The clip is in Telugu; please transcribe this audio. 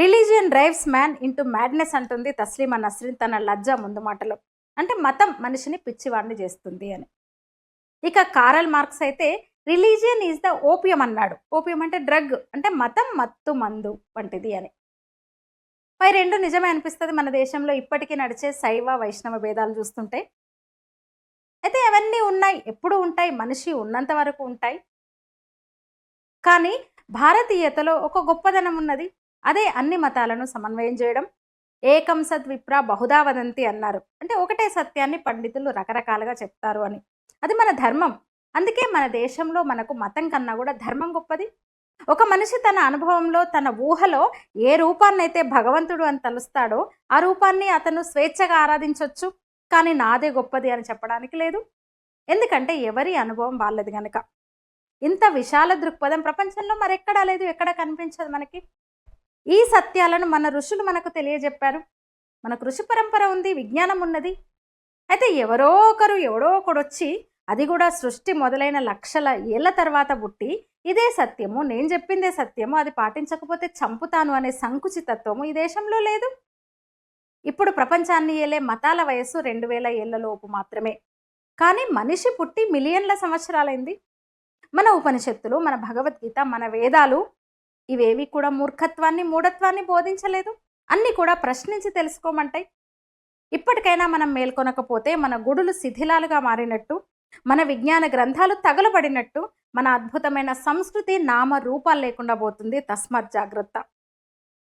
Religion drives man into madness అంటుంది తస్లీమా నస్రీన్ తన లజ్జా ముందు మాటలో. అంటే మతం మనిషిని పిచ్చివాడిని చేస్తుంది అని. ఇక కారల్ మార్క్స్ అయితే రిలీజియన్ ఈజ్ ద ఓపియం అన్నాడు. ఓపియం అంటే డ్రగ్, అంటే మతం మత్తు మందు వంటిది అని. పై రెండు నిజమే అనిపిస్తుంది మన దేశంలో ఇప్పటికీ నడిచే శైవ వైష్ణవ భేదాలు చూస్తుంటే. అయితే అవన్నీ ఉన్నాయి, ఎప్పుడు ఉంటాయి, మనిషి ఉన్నంత వరకు ఉంటాయి. కానీ భారతీయతలో ఒక గొప్పదనం ఉన్నది. అదే అన్ని మతాలను సమన్వయం చేయడం. ఏకం సద్ విప్ర బహుదా వదంతి అన్నారు. అంటే ఒకటే సత్యాన్ని పండితులు రకరకాలుగా చెప్తారు అని. అది మన ధర్మం. అందుకే మన దేశంలో మనకు మతం కన్నా కూడా ధర్మం గొప్పది. ఒక మనిషి తన అనుభవంలో, తన ఊహలో ఏ రూపాన్నైతే భగవంతుడు అని తలుస్తాడో ఆ రూపాన్ని అతను స్వేచ్ఛగా ఆరాధించవచ్చు. కానీ నాదే గొప్పది అని చెప్పడానికి లేదు. ఎందుకంటే ఎవరి అనుభవం వాళ్ళది గనక. ఇంత విశాల దృక్పథం ప్రపంచంలో మరెక్కడా లేదు, ఎక్కడ కనిపించదు మనకి. ఈ సత్యాలను మన ఋషులు మనకు తెలియజెప్పారు. మనకు ఋషి పరంపర ఉంది, విజ్ఞానం ఉన్నది. అయితే ఎవరో ఒకడు వచ్చి, అది కూడా సృష్టి మొదలైన లక్షల ఏళ్ల తర్వాత పుట్టి, ఇదే సత్యము, నేను చెప్పిందే సత్యము, అది పాటించకపోతే చంపుతాను అనే సంకుచితత్వము ఈ దేశంలో లేదు. ఇప్పుడు ప్రపంచాన్ని ఏలే మతాల వయస్సు 2000 ఏళ్ల లోపు మాత్రమే. కానీ మనిషి పుట్టి మిలియన్ల సంవత్సరాలైంది. మన ఉపనిషత్తులు, మన భగవద్గీత, మన వేదాలు ఇవేవి కూడా మూర్ఖత్వాన్ని, మూఢత్వాన్ని బోధించలేదు. అన్నీ కూడా ప్రశ్నించి తెలుసుకోమంటాయి. ఇప్పటికైనా మనం మేల్కొనకపోతే మన గుడులు శిథిలాలుగా మారినట్టు, మన విజ్ఞాన గ్రంథాలు తగలబడినట్టు, మన అద్భుతమైన సంస్కృతి నామ రూపాలు లేకుండా పోతుంది. తస్మాత్ జాగ్రత్త.